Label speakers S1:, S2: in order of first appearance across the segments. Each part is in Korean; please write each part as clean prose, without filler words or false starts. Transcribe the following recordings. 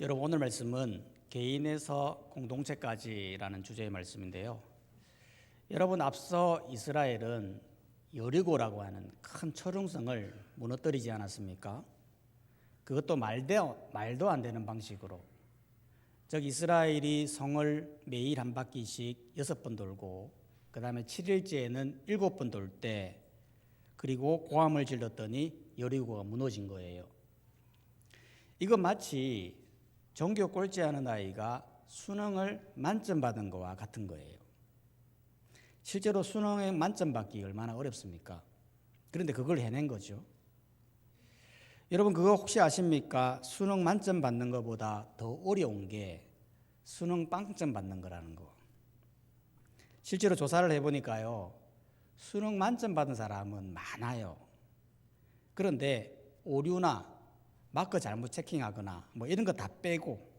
S1: 여러분, 오늘 말씀은 개인에서 공동체까지라는 주제의 말씀인데요. 여러분, 앞서 이스라엘은 여리고라고 하는 큰 철옹성을 무너뜨리지 않았습니까? 그것도 말도 안 되는 방식으로. 즉, 이스라엘이 성을 매일 한 바퀴씩 6번 돌고 그 다음에 7일째에는 7번 돌 때, 그리고 고함을 질렀더니 여리고가 무너진 거예요. 이건 마치 종교 꼴찌하는 아이가 수능을 만점 받은 거와 같은 거예요. 실제로 수능에 만점 받기 얼마나 어렵습니까? 그런데 그걸 해낸 거죠. 여러분, 그거 혹시 아십니까? 수능 만점 받는 것보다 더 어려운 게 수능 빵점 받는 거라는 거. 실제로 조사를 해보니까요, 수능 만점 받은 사람은 많아요. 그런데 오류나 마크 잘못 체킹하거나 뭐 이런 거 다 빼고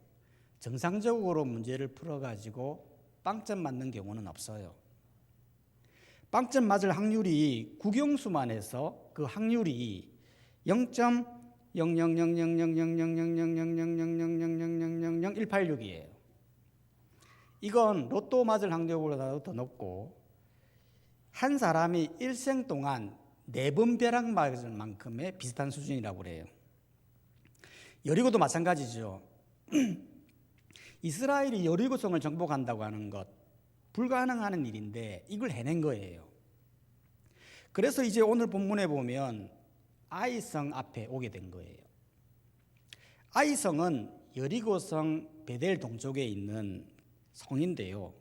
S1: 정상적으로 문제를 풀어가지고 빵점 맞는 경우는 없어요. 빵점 맞을 확률이 국영수만 해서 그 확률이 0.0000000000000000000000000000000000000000000000000000000000000000000000000000000000000000000000000000000000000000000000000000000000000000000000000000000000000000000000000000000000000000000000000000000000000000000000000000000000000000000000000000000000000000000 한 사람이 일생 동안 4번 벼락 맞은 만큼의 비슷한 수준이라고 그래요. 여리고도 마찬가지죠. 이스라엘이 여리고성을 정복한다고 하는 것, 불가능한 일인데 이걸 해낸 거예요. 그래서 이제 오늘 본문에 보면 아이성 앞에 오게 된 거예요. 아이성은 여리고성 베델 동쪽에 있는 성인데요.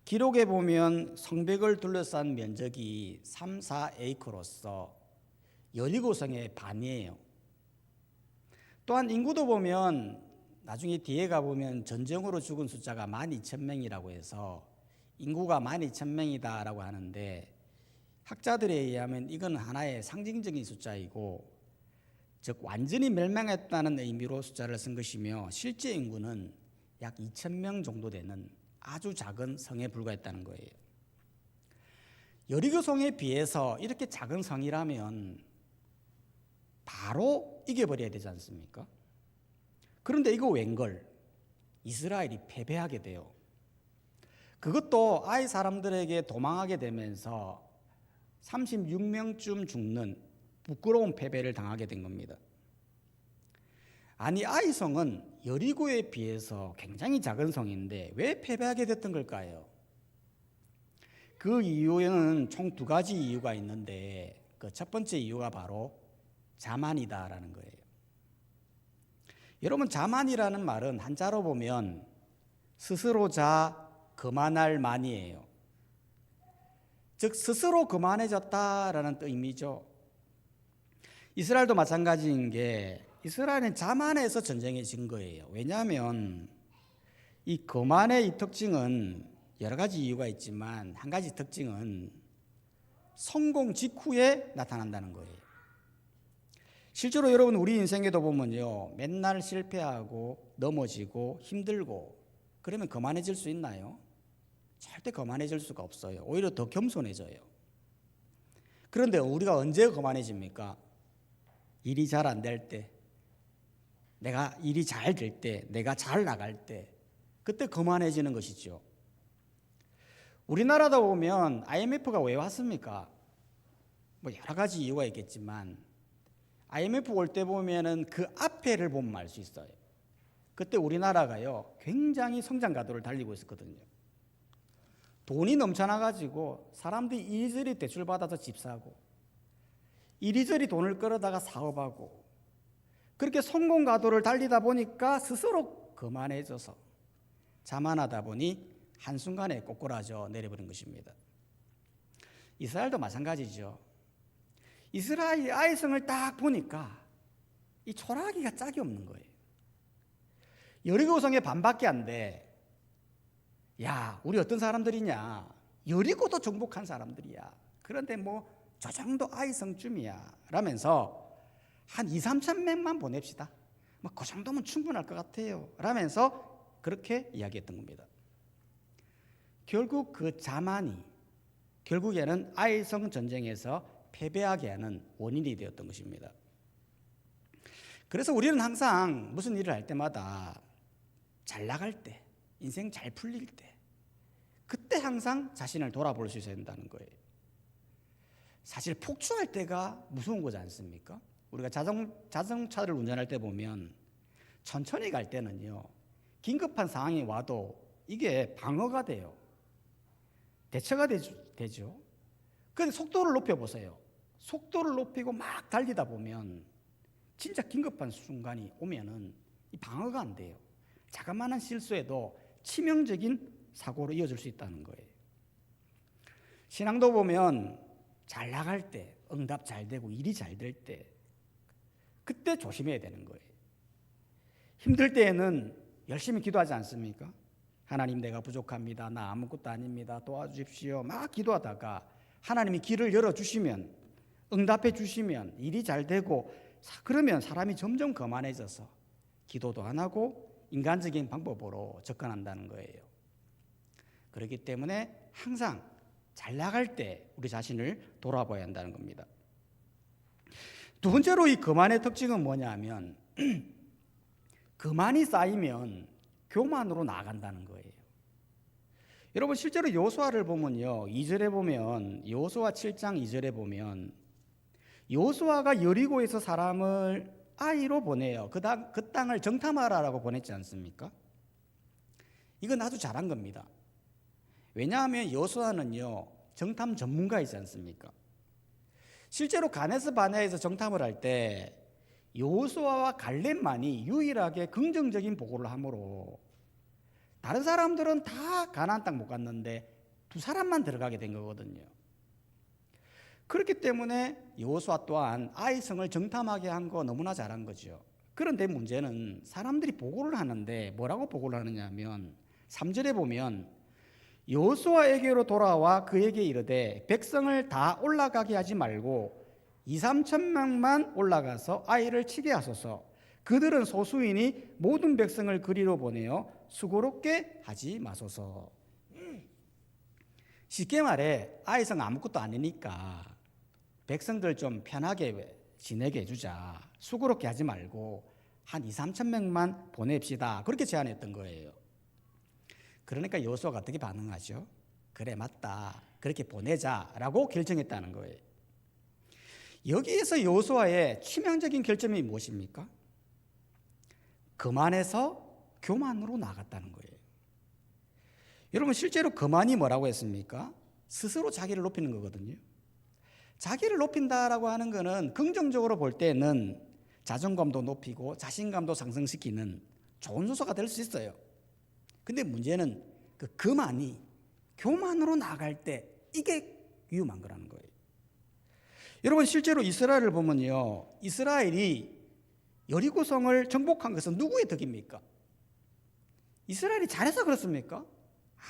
S1: 기록에 보면 성벽을 둘러싼 면적이 3, 4에이커로서 여리고성의 반이에요. 또한 인구도 보면 나중에 뒤에 가보면 전쟁으로 죽은 숫자가 12,000명이라고 해서 인구가 12,000명이다라고 하는데, 학자들에 의하면 이건 하나의 상징적인 숫자이고, 즉 완전히 멸망했다는 의미로 숫자를 쓴 것이며, 실제 인구는 약 2,000명 정도 되는 아주 작은 성에 불과했다는 거예요. 여리고성에 비해서 이렇게 작은 성이라면 바로 이겨버려야 되지 않습니까? 그런데 이거 웬걸? 이스라엘이 패배하게 돼요. 그것도 아이 사람들에게 도망하게 되면서 36명쯤 죽는 부끄러운 패배를 당하게 된 겁니다. 아니, 아이성은 여리고에 비해서 굉장히 작은 성인데 왜 패배하게 됐던 걸까요? 그 이유에는 총 2가지 이유가 있는데, 그 첫 번째 이유가 바로 자만이다라는 거예요. 여러분, 자만이라는 말은 한자로 보면 스스로 자, 그만할 만이에요. 즉, 스스로 그만해졌다라는 의미죠. 이스라엘도 마찬가지인 게, 이스라엘은 자만해서 전쟁에 진 거예요. 왜냐하면 이 거만의 이 특징은 여러 가지 이유가 있지만, 한 가지 특징은 성공 직후에 나타난다는 거예요. 실제로 여러분, 우리 인생에도 보면요, 맨날 실패하고 넘어지고 힘들고 그러면 거만해질 수 있나요? 절대 거만해질 수가 없어요. 오히려 더 겸손해져요. 그런데 우리가 언제 거만해집니까? 일이 잘 안 될 때, 내가 일이 잘 될 때, 내가 잘 나갈 때, 그때 거만해지는 것이죠. 우리나라도 보면 IMF가 왜 왔습니까? 뭐 여러 가지 이유가 있겠지만, IMF 올 때 보면은 그 앞에를 보면 알 수 있어요. 그때 우리나라가요, 굉장히 성장 가도를 달리고 있었거든요. 돈이 넘쳐나가지고 사람들이 이리저리 대출 받아서 집 사고, 이리저리 돈을 끌어다가 사업하고, 그렇게 성공 가도를 달리다 보니까 스스로 거만해져서 자만하다 보니 한순간에 꼬꾸라져 내려버린 것입니다. 이스라엘도 마찬가지죠. 이스라엘 아이성을 딱 보니까 이 초라하기가 짝이 없는 거예요. 여리고성에 반밖에 안 돼. 야, 우리 어떤 사람들이냐? 여리고도 정복한 사람들이야. 그런데 뭐 저 정도 아이성쯤이야 라면서 한 2, 3천 명만 보냅시다. 뭐 그 정도면 충분할 것 같아요 라면서 그렇게 이야기했던 겁니다. 결국 그 자만이 결국에는 아이성 전쟁에서 패배하게 하는 원인이 되었던 것입니다. 그래서 우리는 항상 무슨 일을 할 때마다 잘 나갈 때, 인생 잘 풀릴 때, 그때 항상 자신을 돌아볼 수 있어야 된다는 거예요. 사실 폭주할 때가 무서운 거지 않습니까? 우리가 자동차를 운전할 때 보면 천천히 갈 때는요, 긴급한 상황이 와도 이게 방어가 돼요. 대처가 되죠. 그런데 속도를 높여보세요. 속도를 높이고 막 달리다 보면 진짜 긴급한 순간이 오면은 이 방어가 안 돼요. 자그마한 실수에도 치명적인 사고로 이어질 수 있다는 거예요. 신앙도 보면 잘 나갈 때, 응답 잘 되고 일이 잘 될 때, 그때 조심해야 되는 거예요. 힘들 때에는 열심히 기도하지 않습니까? 하나님, 내가 부족합니다. 나 아무것도 아닙니다. 도와주십시오. 막 기도하다가 하나님이 길을 열어주시면, 응답해 주시면, 일이 잘 되고, 그러면 사람이 점점 거만해져서 기도도 안 하고 인간적인 방법으로 접근한다는 거예요. 그렇기 때문에 항상 잘 나갈 때 우리 자신을 돌아봐야 한다는 겁니다. 두 번째로 이 거만의 특징은 뭐냐면 거만이 쌓이면 교만으로 나아간다는 거예요. 여러분, 실제로 여호수아를 보면요, 2절에 보면, 여호수아 7장 2절에 보면 여호수아가 여리고에서 사람을 아이로 보내요. 그 땅을 정탐하라라고 보냈지 않습니까? 이건 아주 잘한 겁니다. 왜냐하면 여호수아는요, 정탐 전문가이지 않습니까? 실제로 가데스 바네아에서 정탐을 할 때 여호수아와 갈렙만이 유일하게 긍정적인 보고를 하므로 다른 사람들은 다 가나안 땅 못 갔는데 두 사람만 들어가게 된 거거든요. 그렇기 때문에 여호수아 또한 아이성을 정탐하게 한 거 너무나 잘한 거죠. 그런데 문제는 사람들이 보고를 하는데 뭐라고 보고를 하느냐 하면 3절에 보면 여호수아에게로 돌아와 그에게 이르되 백성을 다 올라가게 하지 말고 2-3천 명만 올라가서 아이를 치게 하소서. 그들은 소수이니 모든 백성을 그리로 보내어 수고롭게 하지 마소서. 쉽게 말해 아이성 아무것도 아니니까 백성들 좀 편하게 지내게 해주자. 수고롭게 하지 말고 한 2-3천 명만 보냅시다. 그렇게 제안했던 거예요. 그러니까 여호수아가 어떻게 반응하죠? 그래, 맞다. 그렇게 보내자라고 결정했다는 거예요. 여기에서 여호수아의 치명적인 결점이 무엇입니까? 거만해서 교만으로 나갔다는 거예요. 여러분, 실제로 거만이 뭐라고 했습니까? 스스로 자기를 높이는 거거든요. 자기를 높인다라고 하는 것은 긍정적으로 볼 때는 자존감도 높이고 자신감도 상승시키는 좋은 요소가 될 수 있어요. 근데 문제는 그 거만이 교만으로 나갈 때 이게 위험한 거라는 거예요. 여러분, 실제로 이스라엘을 보면요, 이스라엘이 여리고성을 정복한 것은 누구의 덕입니까? 이스라엘이 잘해서 그렇습니까?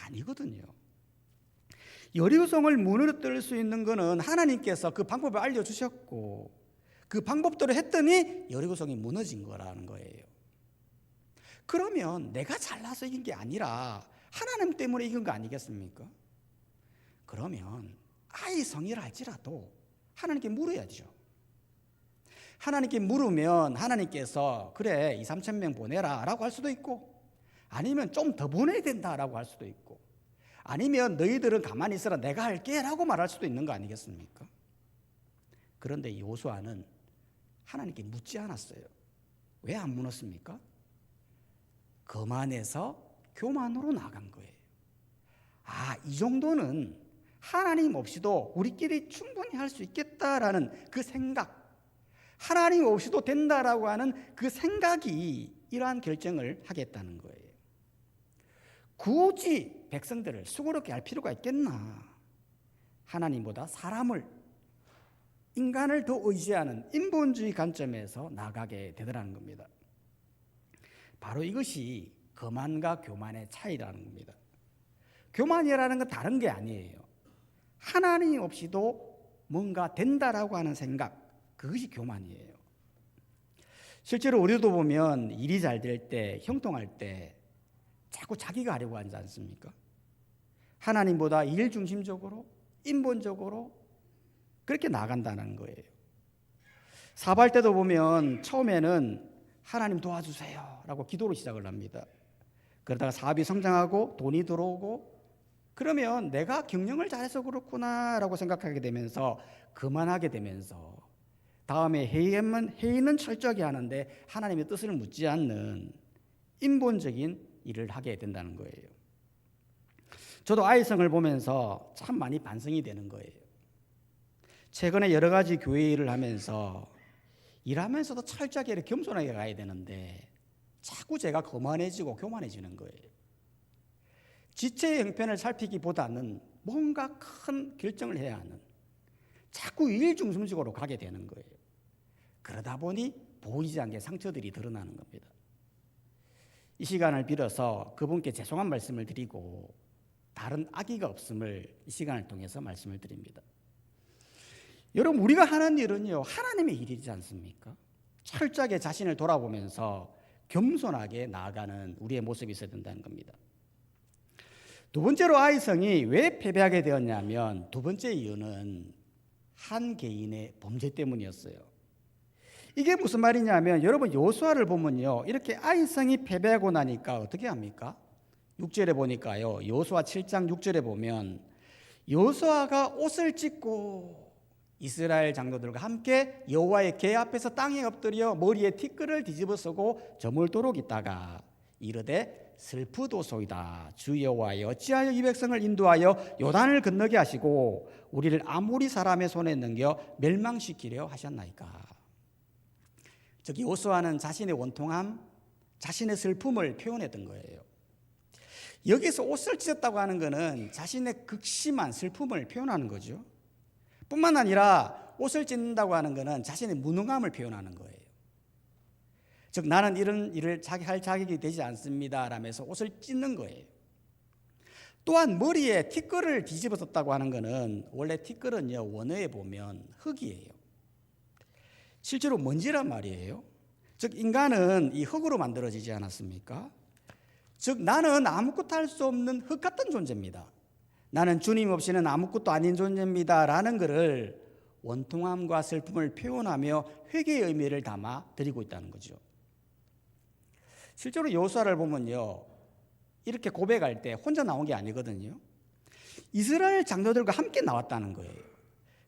S1: 아니거든요. 여리고성을 무너뜨릴 수 있는 것은 하나님께서 그 방법을 알려주셨고 그 방법대로 했더니 여리고성이 무너진 거라는 거예요. 그러면 내가 잘나서 이긴 게 아니라 하나님 때문에 이긴 거 아니겠습니까? 그러면 아이 성이라 할지라도 하나님께 물어야죠. 하나님께 물으면 하나님께서 그래 2-3천 명 보내라 라고 할 수도 있고, 아니면 좀 더 보내야 된다라고 할 수도 있고, 아니면 너희들은 가만히 있어라 내가 할게 라고 말할 수도 있는 거 아니겠습니까? 그런데 여호수아는 하나님께 묻지 않았어요. 왜 안 묻었습니까? 거만해서 교만으로 나간 거예요. 이 정도는 하나님 없이도 우리끼리 충분히 할 수 있겠다라는 그 생각, 하나님 없이도 된다라고 하는 그 생각이 이러한 결정을 하겠다는 거예요. 굳이 백성들을 수고롭게 할 필요가 있겠나? 하나님보다 사람을, 인간을 더 의지하는 인본주의 관점에서 나가게 되더라는 겁니다. 바로 이것이 거만과 교만의 차이라는 겁니다. 교만이라는 건 다른 게 아니에요. 하나님 없이도 뭔가 된다라고 하는 생각, 그것이 교만이에요. 실제로 우리도 보면 일이 잘 될 때, 형통할 때 자꾸 자기가 하려고 하지 않습니까? 하나님보다 일 중심적으로, 인본적으로 그렇게 나간다는 거예요. 사업할 때도 보면 처음에는 하나님 도와주세요 라고 기도로 시작을 합니다. 그러다가 사업이 성장하고 돈이 들어오고 그러면 내가 경영을 잘해서 그렇구나 라고 생각하게 되면서 그만하게 되면서 다음에 회의는 철저하게 하는데 하나님의 뜻을 묻지 않는 인본적인 일을 하게 된다는 거예요. 저도 아이성을 보면서 참 많이 반성이 되는 거예요. 최근에 여러 가지 교회 일을 하면서 일하면서도 철저하게 이렇게 겸손하게 가야 되는데 자꾸 제가 거만해지고 교만해지는 거예요. 지체의 형편을 살피기보다는 뭔가 큰 결정을 해야 하는 자꾸 일 중심적으로 가게 되는 거예요. 그러다 보니 보이지 않게 상처들이 드러나는 겁니다. 이 시간을 빌어서 그분께 죄송한 말씀을 드리고 다른 악의가 없음을 이 시간을 통해서 말씀을 드립니다. 여러분, 우리가 하는 일은요, 하나님의 일이지 않습니까? 철저하게 자신을 돌아보면서 겸손하게 나아가는 우리의 모습이 있어야 된다는 겁니다. 두 번째로 아이성이 왜 패배하게 되었냐면 두 번째 이유는 한 개인의 범죄 때문이었어요. 이게 무슨 말이냐면 여러분 여호수아를 보면요, 이렇게 아이성이 패배하고 나니까 어떻게 합니까? 6절에 보니까요, 여호수아 7장 6절에 보면 여호수아가 옷을 찢고 이스라엘 장로들과 함께 여호와의 궤 앞에서 땅에 엎드려 머리에 티끌을 뒤집어 쓰고 저물도록 있다가 이르되 슬프도소이다. 주 여호와여 어찌하여 이 백성을 인도하여 요단을 건너게 하시고 우리를 아모리 사람의 손에 넘겨 멸망시키려 하셨나이까. 즉 여호수아는 자신의 원통함, 자신의 슬픔을 표현했던 거예요. 여기서 옷을 찢었다고 하는 것은 자신의 극심한 슬픔을 표현하는 거죠. 뿐만 아니라 옷을 찢는다고 하는 것은 자신의 무능함을 표현하는 거예요. 즉 나는 이런 일을 할 자격이 되지 않습니다 라면서 옷을 찢는 거예요. 또한 머리에 티끌을 뒤집어 썼다고 하는 것은 원래 티끌은요, 원어에 보면 흙이에요. 실제로 먼지란 말이에요. 즉 인간은 이 흙으로 만들어지지 않았습니까? 즉 나는 아무것도 할 수 없는 흙 같은 존재입니다. 나는 주님 없이는 아무것도 아닌 존재입니다 라는 것을 원통함과 슬픔을 표현하며 회개의 의미를 담아 드리고 있다는 거죠. 실제로 여호수아를 보면요, 이렇게 고백할 때 혼자 나온 게 아니거든요. 이스라엘 장로들과 함께 나왔다는 거예요.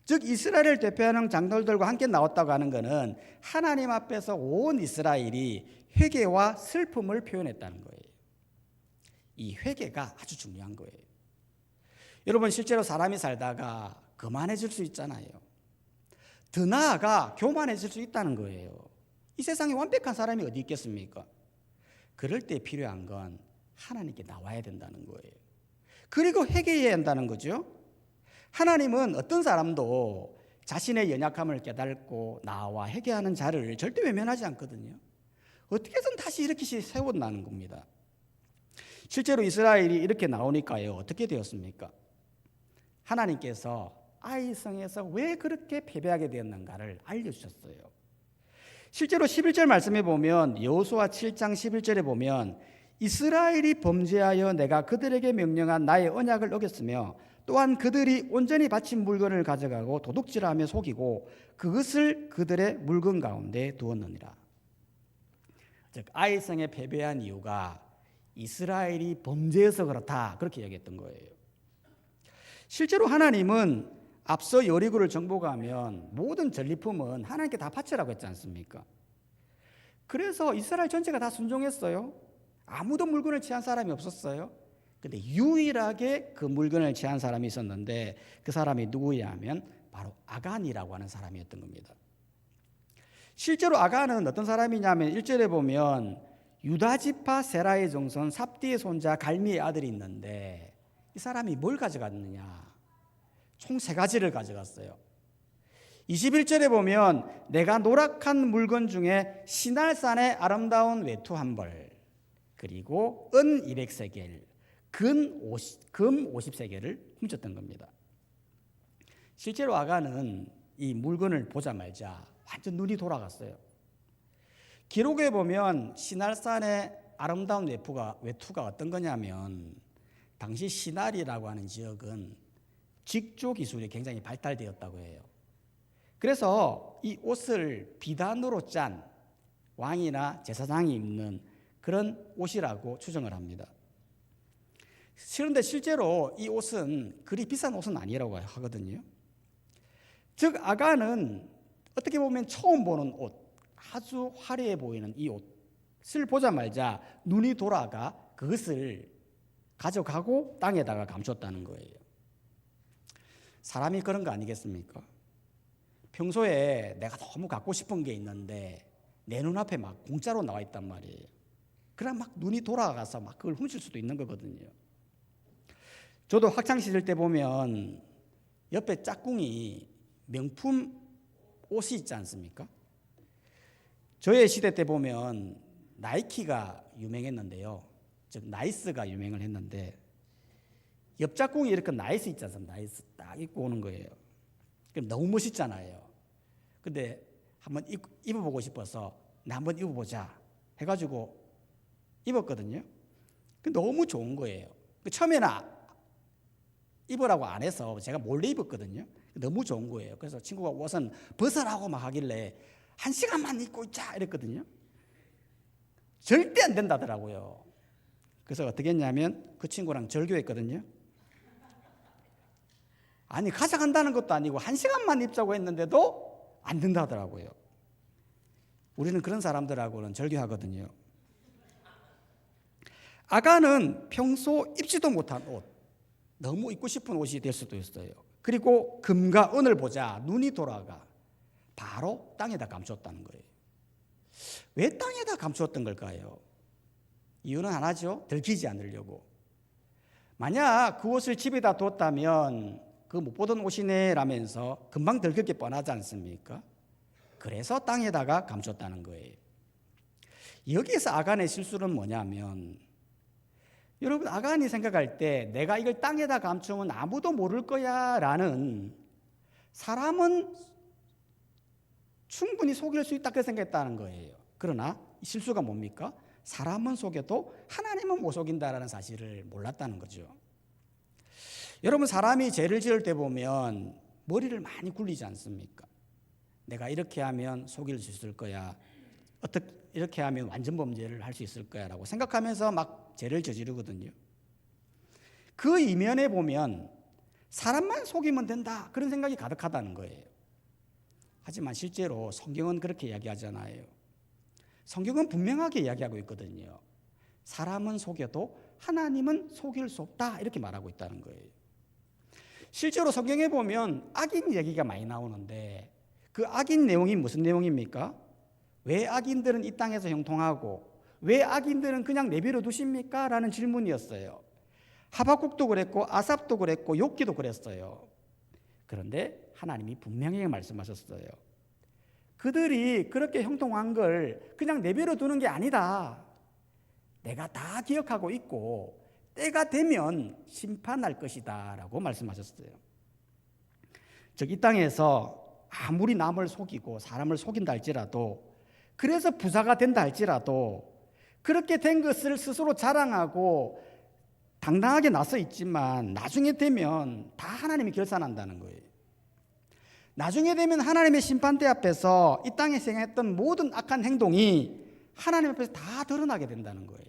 S1: 즉 이스라엘을 대표하는 장로들과 함께 나왔다고 하는 것은 하나님 앞에서 온 이스라엘이 회개와 슬픔을 표현했다는 거예요. 이 회개가 아주 중요한 거예요. 여러분 실제로 사람이 살다가 거만해질 수 있잖아요. 더 나아가 교만해질 수 있다는 거예요. 이 세상에 완벽한 사람이 어디 있겠습니까? 그럴 때 필요한 건 하나님께 나와야 된다는 거예요. 그리고 회개해야 한다는 거죠. 하나님은 어떤 사람도 자신의 연약함을 깨닫고 나와 회개하는 자를 절대 외면하지 않거든요. 어떻게든 다시 이렇게 세워나는 겁니다. 실제로 이스라엘이 이렇게 나오니까요, 어떻게 되었습니까? 하나님께서 아이성에서 왜 그렇게 패배하게 되었는가를 알려주셨어요. 실제로 11절 말씀에 보면 여호수아 7장 11절에 보면 이스라엘이 범죄하여 내가 그들에게 명령한 나의 언약을 어겼으며 또한 그들이 온전히 바친 물건을 가져가고 도둑질하며 속이고 그것을 그들의 물건 가운데 두었느니라. 즉 아이성에 패배한 이유가 이스라엘이 범죄해서 그렇다, 그렇게 얘기했던 거예요. 실제로 하나님은 앞서 여리고를 정복하면 모든 전리품은 하나님께 다 바치라고 했지 않습니까? 그래서 이스라엘 전체가 다 순종했어요. 아무도 물건을 취한 사람이 없었어요. 근데 유일하게 그 물건을 취한 사람이 있었는데 그 사람이 누구냐 하면 바로 아간이라고 하는 사람이었던 겁니다. 실제로 아간은 어떤 사람이냐면 1절에 보면 유다지파 세라의 종손 삽디의 손자 갈미의 아들이 있는데 이 사람이 뭘 가져갔느냐? 총 3가지를 가져갔어요. 21절에 보면 내가 노력한 물건 중에 시날산의 아름다운 외투 한 벌, 그리고 은 200세겔, 금 50세겔을 훔쳤던 겁니다. 실제로 아간은 이 물건을 보자마자 완전 눈이 돌아갔어요. 기록에 보면 시날산의 아름다운 외투가 어떤 거냐면 당시 시날이라고 하는 지역은 직조 기술이 굉장히 발달되었다고 해요. 그래서 이 옷을 비단으로 짠 왕이나 제사장이 입는 그런 옷이라고 추정을 합니다. 그런데 실제로 이 옷은 그리 비싼 옷은 아니라고 하거든요. 즉 아간은 어떻게 보면 처음 보는 옷, 아주 화려해 보이는 이 옷을 보자마자 눈이 돌아가 그것을 가져가고 땅에다가 감췄다는 거예요. 사람이 그런 거 아니겠습니까? 평소에 내가 너무 갖고 싶은 게 있는데 내 눈앞에 막 공짜로 나와 있단 말이에요. 그럼 막 눈이 돌아가서 막 그걸 훔칠 수도 있는 거거든요. 저도 학창시절 때 보면 옆에 짝꿍이 명품 옷이 있지 않습니까? 저의 시대 때 보면 나이키가 유명했는데요. 즉 나이스가 유명을 했는데 옆 짝꿍이 이렇게 나이스 있지 않습니까? 나이스 딱 입고 오는 거예요. 그럼 너무 멋있잖아요. 근데 한번 입어보고 싶어서 나 한번 입어보자 해가지고 입었거든요. 너무 좋은 거예요. 처음에는 입으라고 안 해서 제가 몰래 입었거든요. 너무 좋은 거예요. 그래서 친구가 옷은 벗으라고 막 하길래 1시간만 입고 있자 이랬거든요. 절대 안 된다더라고요. 그래서 어떻게 했냐면 그 친구랑 절교했거든요. 아니 가져간다는 것도 아니고 1시간만 입자고 했는데도 안 된다더라고요. 우리는 그런 사람들하고는 절교하거든요. 아간은 평소 입지도 못한 옷, 너무 입고 싶은 옷이 될 수도 있어요. 그리고 금과 은을 보자 눈이 돌아가 바로 땅에다 감췄다는 거예요. 왜 땅에다 감추었던 걸까요? 이유는 하나죠. 들키지 않으려고. 만약 그 옷을 집에다 뒀다면 그 못 보던 옷이네 라면서 금방 들킬 게 뻔하지 않습니까? 그래서 땅에다가 감췄다는 거예요. 여기에서 아간의 실수는 뭐냐면 여러분 아간이 생각할 때 내가 이걸 땅에다 감추면 아무도 모를 거야 라는 사람은 충분히 속일 수 있다 그 생각했다는 거예요. 그러나 실수가 뭡니까? 사람은 속여도 하나님은 못 속인다라는 사실을 몰랐다는 거죠. 여러분 사람이 죄를 지을 때 보면 머리를 많이 굴리지 않습니까? 내가 이렇게 하면 속일 수 있을 거야. 어떻게 이렇게 하면 완전 범죄를 할 수 있을 거야 라고 생각하면서 막 죄를 저지르거든요. 그 이면에 보면 사람만 속이면 된다 그런 생각이 가득하다는 거예요. 하지만 실제로 성경은 그렇게 이야기하잖아요. 성경은 분명하게 이야기하고 있거든요. 사람은 속여도 하나님은 속일 수 없다 이렇게 말하고 있다는 거예요. 실제로 성경에 보면 악인 얘기가 많이 나오는데 그 악인 내용이 무슨 내용입니까? 왜 악인들은 이 땅에서 형통하고 왜 악인들은 그냥 내버려 두십니까? 라는 질문이었어요. 하박국도 그랬고 아삽도 그랬고 욥기도 그랬어요. 그런데 하나님이 분명히 말씀하셨어요. 그들이 그렇게 형통한 걸 그냥 내버려 두는 게 아니다. 내가 다 기억하고 있고 때가 되면 심판할 것이다 라고 말씀하셨어요. 즉 이 땅에서 아무리 남을 속이고 사람을 속인다 할지라도 그래서 부자가 된다 할지라도 그렇게 된 것을 스스로 자랑하고 당당하게 나서 있지만 나중에 되면 다 하나님이 결산한다는 거예요. 나중에 되면 하나님의 심판대 앞에서 이 땅에서 행했던 모든 악한 행동이 하나님 앞에서 다 드러나게 된다는 거예요.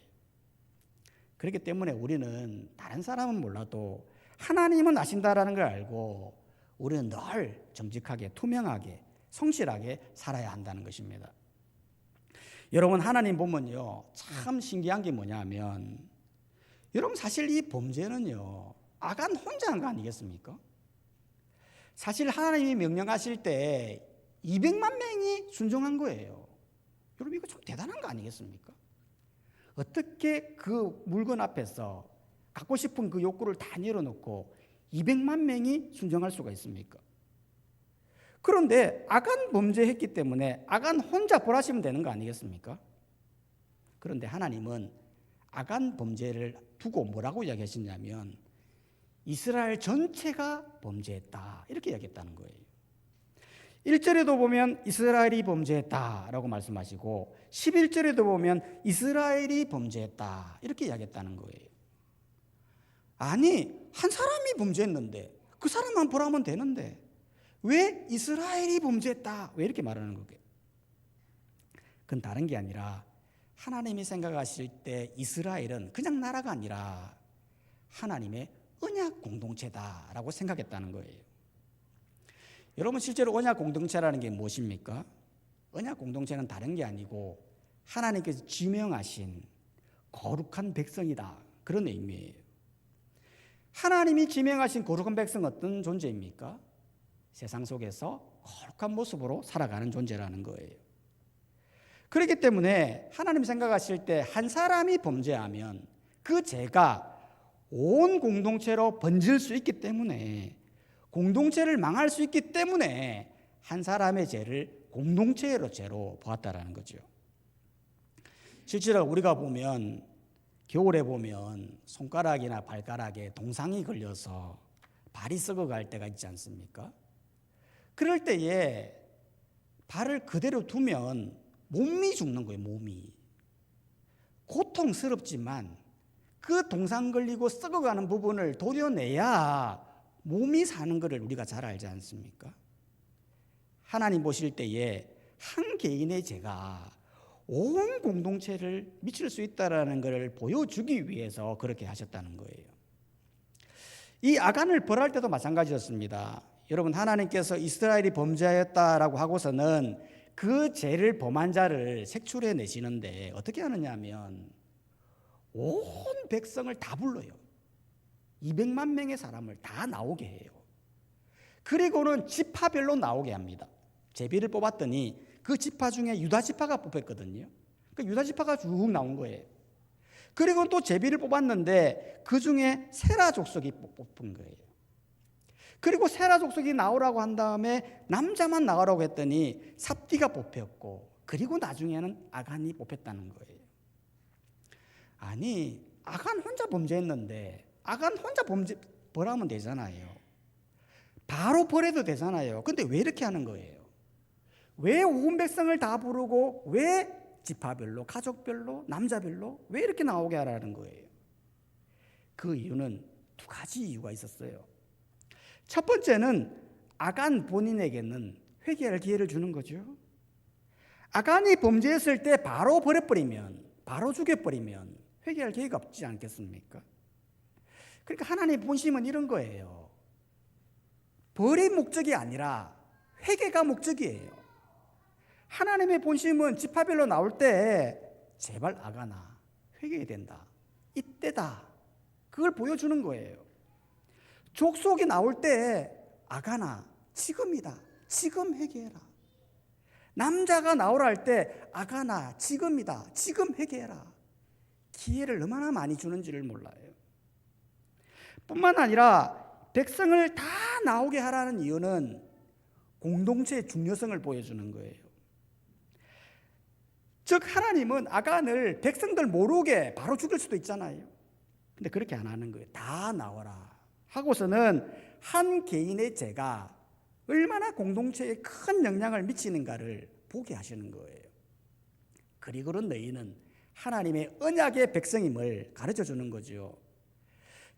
S1: 그렇기 때문에 우리는 다른 사람은 몰라도 하나님은 아신다라는 걸 알고 우리는 늘 정직하게 투명하게 성실하게 살아야 한다는 것입니다. 여러분 하나님 보면요 참 신기한 게 뭐냐면 여러분 사실 이 범죄는요 아간 혼자 한 거 아니겠습니까? 사실 하나님이 명령하실 때 200만 명이 순종한 거예요. 여러분 이거 좀 대단한 거 아니겠습니까? 어떻게 그 물건 앞에서 갖고 싶은 그 욕구를 다 내려놓고 200만 명이 순종할 수가 있습니까? 그런데 아간 범죄했기 때문에 아간 혼자 벌하시면 되는 거 아니겠습니까? 그런데 하나님은 아간 범죄를 두고 뭐라고 이야기하시냐면 이스라엘 전체가 범죄했다 이렇게 이야기했다는 거예요. 1절에도 보면 이스라엘이 범죄했다라고 말씀하시고 11절에도 보면 이스라엘이 범죄했다 이렇게 이야기했다는 거예요. 아니 한 사람이 범죄했는데 그 사람만 벌하면 되는데 왜 이스라엘이 범죄했다 왜 이렇게 말하는 거예요? 그건 다른 게 아니라 하나님이 생각하실 때 이스라엘은 그냥 나라가 아니라 하나님의 언약 공동체다라고 생각했다는 거예요. 여러분, 실제로 언약 공동체라는 게 무엇입니까? 언약 공동체는 다른 게 아니고 하나님께서 지명하신 거룩한 백성이다, 그런 의미예요. 하나님이 지명하신 거룩한 백성은 어떤 존재입니까? 세상 속에서 거룩한 모습으로 살아가는 존재라는 거예요. 그렇기 때문에 하나님 생각하실 때 한 사람이 범죄하면 그 죄가 온 공동체로 번질 수 있기 때문에, 공동체를 망할 수 있기 때문에 한 사람의 죄를 공동체의 죄로 보았다라는 거죠. 실제로 우리가 보면 겨울에 보면 손가락이나 발가락에 동상이 걸려서 발이 썩어갈 때가 있지 않습니까? 그럴 때에 발을 그대로 두면 몸이 죽는 거예요. 몸이 고통스럽지만 그 동상 걸리고 썩어가는 부분을 도려내야 몸이 사는 것을 우리가 잘 알지 않습니까? 하나님 보실 때에 한 개인의 죄가 온 공동체를 미칠 수 있다는 것을 보여주기 위해서 그렇게 하셨다는 거예요. 이 아간을 벌할 때도 마찬가지였습니다. 여러분, 하나님께서 이스라엘이 범죄하였다라고 하고서는 그 죄를 범한 자를 색출해 내시는데 어떻게 하느냐 하면 온 백성을 다 불러요. 200만 명의 사람을 다 나오게 해요. 그리고는 지파별로 나오게 합니다. 제비를 뽑았더니 그 지파 중에 유다 지파가 뽑혔거든요. 그 유다 지파가 쭉 나온 거예요. 그리고 또 제비를 뽑았는데 그 중에 세라 족속이 뽑힌 거예요. 그리고 세라 족속이 나오라고 한 다음에 남자만 나오라고 했더니 삽디가 뽑혔고, 그리고 나중에는 아간이 뽑혔다는 거예요. 아니, 아간 혼자 범죄했는데 아간 혼자 벌하면 되잖아요. 바로 벌해도 되잖아요. 근데 왜 이렇게 하는 거예요? 왜 온 백성을 다 부르고 왜 지파별로, 가족별로, 남자별로 왜 이렇게 나오게 하라는 거예요? 그 이유는 두 가지 이유가 있었어요. 첫 번째는 아간 본인에게는 회개할 기회를 주는 거죠. 아간이 범죄했을 때 바로 버려버리면, 바로 죽여버리면 회개할 기회가 없지 않겠습니까? 그러니까 하나님의 본심은 이런 거예요. 벌이 목적이 아니라 회개가 목적이에요. 하나님의 본심은 지파별로 나올 때 제발 아가나 회개해야 된다, 이때다, 그걸 보여주는 거예요. 족속이 나올 때 아가나 지금이다, 지금 회개해라. 남자가 나오라 할 때 아가나 지금이다, 지금 회개해라. 기회를 얼마나 많이 주는지를 몰라요. 뿐만 아니라 백성을 다 나오게 하라는 이유는 공동체의 중요성을 보여주는 거예요. 즉 하나님은 아간을 백성들 모르게 바로 죽일 수도 있잖아요. 근데 그렇게 안 하는 거예요. 다 나와라 하고서는 한 개인의 죄가 얼마나 공동체에 큰 영향을 미치는가를 보게 하시는 거예요. 그리고는 너희는 하나님의 언약의 백성임을 가르쳐 주는 거죠.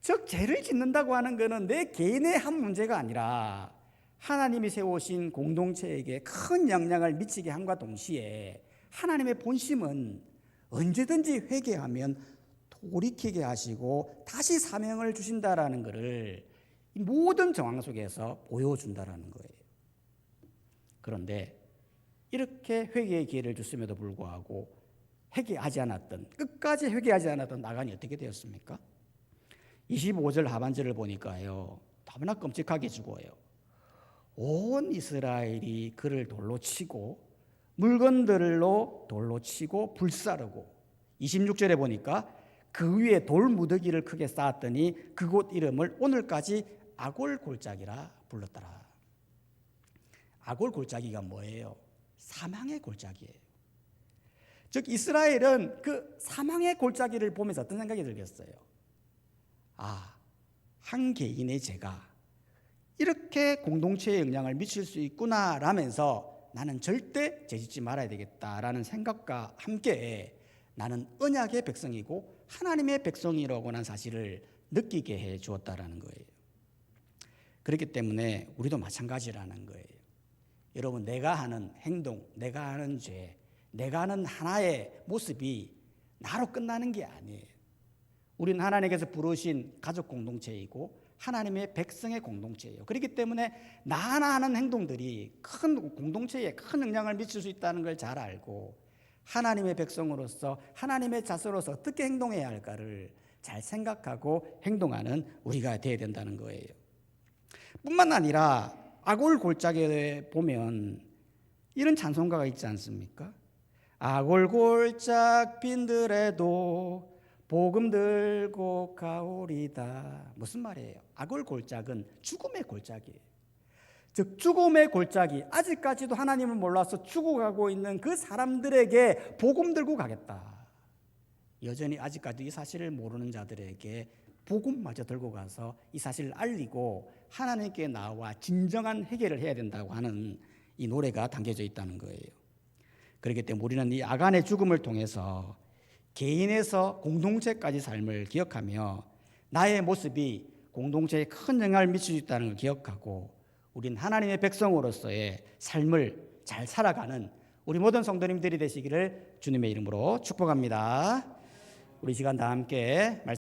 S1: 즉 죄를 짓는다고 하는 것은 내 개인의 한 문제가 아니라 하나님이 세우신 공동체에게 큰 영향을 미치게 함과 동시에 하나님의 본심은 언제든지 회개하면 돌이키게 하시고 다시 사명을 주신다라는 것을 모든 정황 속에서 보여준다라는 거예요. 그런데 이렇게 회개의 기회를 줬음에도 불구하고 회개하지 않았던, 끝까지 회개하지 않았던 아간이 어떻게 되었습니까? 25절 하반절을 보니까요, 너무나 끔찍하게 죽어요. 온 이스라엘이 그를 돌로 치고 물건들로 돌로 치고 불사르고, 26절에 보니까 그 위에 돌 무더기를 크게 쌓았더니 그곳 이름을 오늘까지 아골 골짜기라 불렀더라. 아골 골짜기가 뭐예요? 사망의 골짜기예요. 즉 이스라엘은 그 사망의 골짜기를 보면서 어떤 생각이 들겠어요? 한 개인의 죄가 이렇게 공동체에 영향을 미칠 수 있구나 라면서 나는 절대 죄짓지 말아야 되겠다라는 생각과 함께 나는 언약의 백성이고 하나님의 백성이라고 하는 사실을 느끼게 해 주었다라는 거예요. 그렇기 때문에 우리도 마찬가지라는 거예요. 여러분, 내가 하는 행동, 내가 하는 죄, 내가 하는 하나의 모습이 나로 끝나는 게 아니에요. 우리는 하나님께서 부르신 가족 공동체이고 하나님의 백성의 공동체예요. 그렇기 때문에 나 하나 하는 행동들이 큰 공동체에 큰 영향을 미칠 수 있다는 걸 잘 알고 하나님의 백성으로서 하나님의 자손으로서 어떻게 행동해야 할까를 잘 생각하고 행동하는 우리가 되어야 된다는 거예요. 뿐만 아니라 아골골짝에 보면 이런 찬송가가 있지 않습니까? 아골골짝 빈들에도 복음 들고 가오리다. 무슨 말이에요? 아골골짝은 죽음의 골짝이에요. 즉 죽음의 골짜기, 아직까지도 하나님을 몰라서 죽어가고 있는 그 사람들에게 복음 들고 가겠다. 여전히 아직까지 이 사실을 모르는 자들에게 복음마저 들고 가서 이 사실을 알리고 하나님께 나와 진정한 회개를 해야 된다고 하는 이 노래가 담겨져 있다는 거예요. 그렇기 때문에 우리는 이 아간의 죽음을 통해서 개인에서 공동체까지 삶을 기억하며 나의 모습이 공동체에 큰 영향을 미칠 수 있다는 걸 기억하고 우린 하나님의 백성으로서의 삶을 잘 살아가는 우리 모든 성도님들이 되시기를 주님의 이름으로 축복합니다. 우리 시간 다 함께 말씀